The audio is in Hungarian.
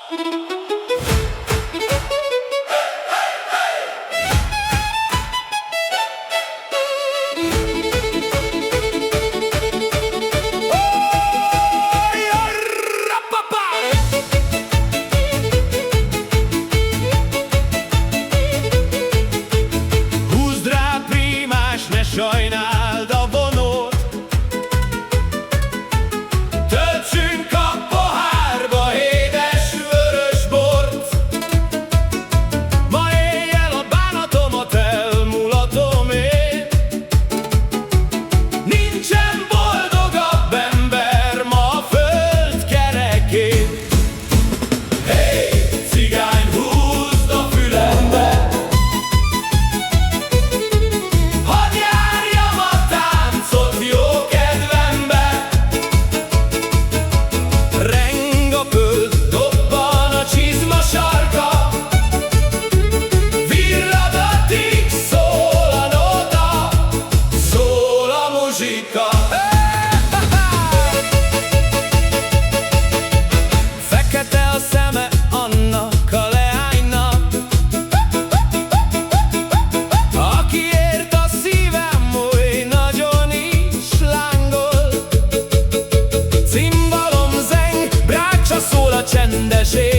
Húzd rá, prímás, ne sajnáld a vonót, töltsünk a pohárba édes vörös bort. Ma éjjel a bánatomat elmulatom én, nincsen boldogabb ember ma a föld kerekén. Hey, cigány, húzd a fülembe, hadd járjam a táncot jó kedvembe. Reng a föld, dobban a csizma sarka, virradatig szól a nóta, szól a muzsika. Fekete a szeme annak a leánynak, akiért a szívem oly nagyon is lángol. Cimbalom zeng, brácsa szól a csendes éjjel.